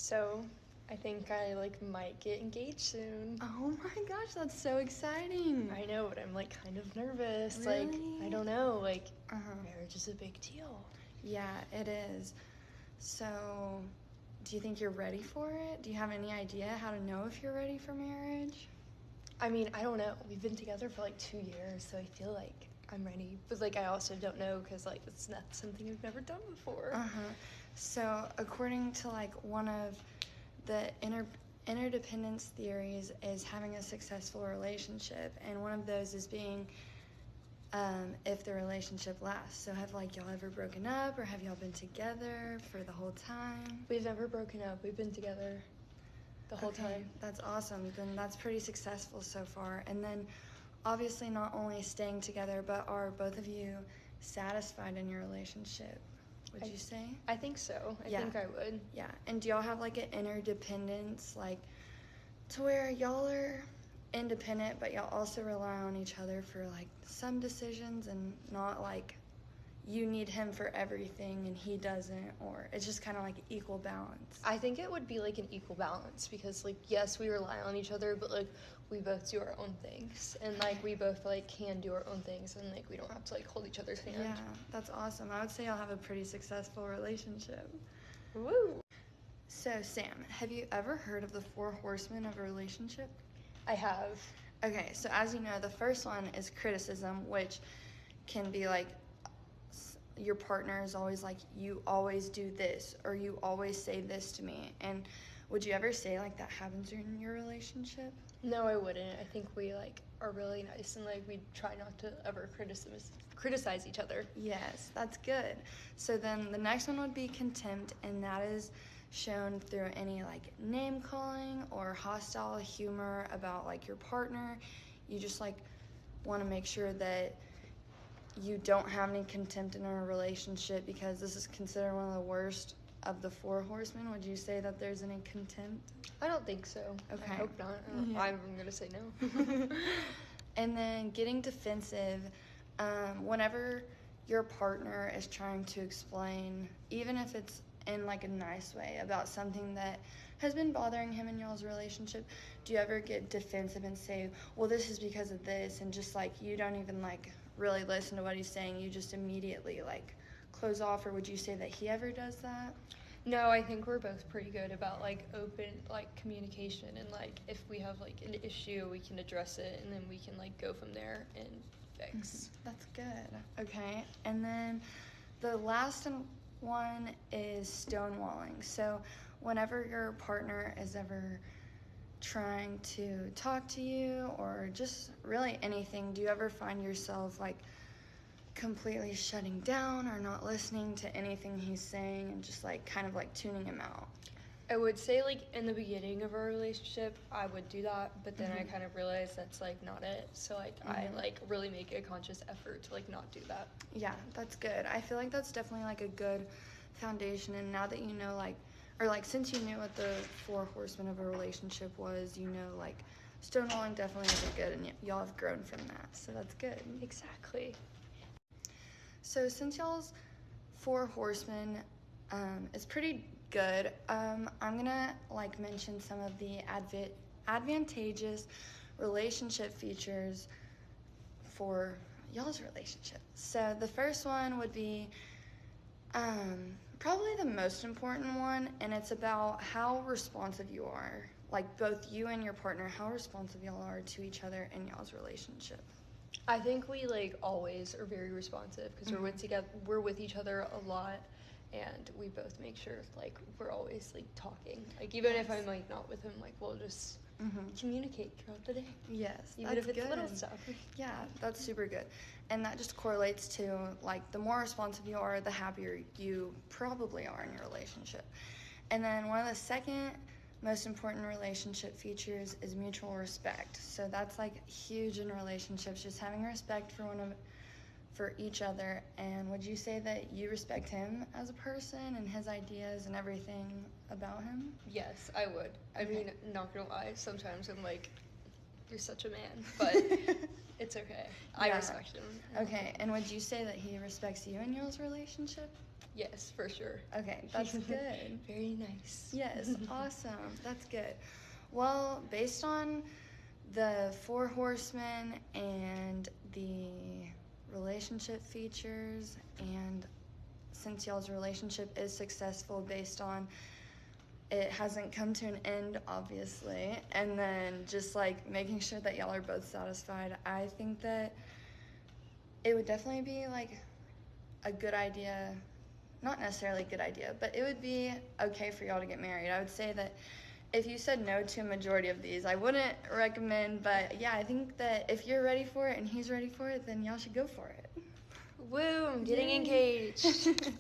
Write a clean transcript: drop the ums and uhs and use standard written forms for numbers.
So, I think I like might get engaged soon. Oh my gosh, that's so exciting. I know, but I'm like kind of nervous. Really? Like, I don't know, like Uh-huh. marriage is a big deal. Yeah, it is. So, do you think you're ready for it? Do you have any idea how to know if you're ready for marriage? I mean, I don't know. We've been together for like 2 years, so I feel like I'm ready. But like, I also don't know because like it's not something I've never done before. Uh-huh. So, according to like one of the interdependence theories is having a successful relationship, and one of those is being if the relationship lasts. So have like y'all ever broken up, or have y'all been together for the whole time? We've never broken up. We've been together the whole Okay, time. that's awesome. Then that's pretty successful so far. And then obviously not only staying together, but are both of you satisfied in your relationship? Would you say? I think so. I Yeah. think I would. Yeah. And do y'all have like an interdependence, like to where y'all are independent, but y'all also rely on each other for like some decisions, and not like you need him for everything and he doesn't, or it's just kind of like equal balance? I think it would be like an equal balance because like yes, we rely on each other, but like we both do our own things, and like we both like can do our own things, and like we don't have to like hold each other's hand. Yeah, that's awesome. I would say y'all have a pretty successful relationship. Woo! So Sam, have you ever heard of the 4 horsemen of a relationship? I have. Okay, so as you know, the first one is criticism, which can be like your partner is always like, you always do this, or you always say this to me. And would you ever say like that happens in your relationship? No, I wouldn't. I think we like are really nice, and like we try not to ever criticize each other. Yes, that's good. So then the next one would be contempt, and that is shown through any like name calling or hostile humor about like your partner. You just like want to make sure that you don't have any contempt in a relationship, because this is considered one of the worst of the 4 horsemen. Would you say that there's any contempt? I don't think so. Okay. I hope not. Yeah. I'm gonna say no. And then getting defensive, whenever your partner is trying to explain, even if it's in like a nice way, about something that has been bothering him in y'all's relationship, do you ever get defensive and say, well, this is because of this, and just like you don't even like really listen to what he's saying, you just immediately like close off? Or would you say that he ever does that? No, I think we're both pretty good about like open like communication, and like if we have like an issue, we can address it, and then we can like go from there and fix. That's good. Okay. And then the last one is stonewalling. So whenever your partner is ever trying to talk to you, or just really anything, do you ever find yourself like completely shutting down or not listening to anything he's saying, and just like kind of like tuning him out? I would say like in the beginning of our relationship, I would do that, but then I kind of realized that's like not it. So like I like really make a conscious effort to like not do that. Yeah, that's good. I feel like that's definitely like a good foundation. And now that you know, like, or like since you knew what the 4 horsemen of a relationship was, you know, like stonewalling definitely isn't good, and y'all have grown from that, so that's good. Exactly. So since y'all's 4 horsemen is pretty good, I'm gonna like mention some of the advantageous relationship features for y'all's relationship. So the first one would be probably the most important one, and it's about how responsive you are. Like both you and your partner, how responsive y'all are to each other in y'all's relationship. I think we like always are very responsive because we're with each other a lot, and we both make sure like we're always like talking. Like even if I'm like not with him, like we'll just communicate throughout the day. Yes, Even that's if it's good. little stuff. Yeah, that's super good. And that just correlates to like the more responsive you are, the happier you probably are in your relationship. And then one of the second most important relationship features is mutual respect. So that's like huge in relationships, just having respect for each other. And would you say that you respect him as a person and his ideas and everything about him? Yes, I would. I mean, not gonna lie, sometimes I'm like, you're such a man, but it's okay. I Yeah. respect him. Okay, and would you say that he respects you in y'all's relationship? Yes, for sure. Okay, that's good. Very nice. Yes, awesome. That's good. Well, based on the 4 horsemen and the relationship features, and since y'all's relationship is successful based on it hasn't come to an end, obviously, and then just like making sure that y'all are both satisfied, I think that it would definitely be like a good idea, not necessarily a good idea, but it would be okay for y'all to get married. I would say that if you said no to a majority of these, I wouldn't recommend, but yeah, I think that if you're ready for it and he's ready for it, then y'all should go for it. Woo, I'm getting Yay. engaged.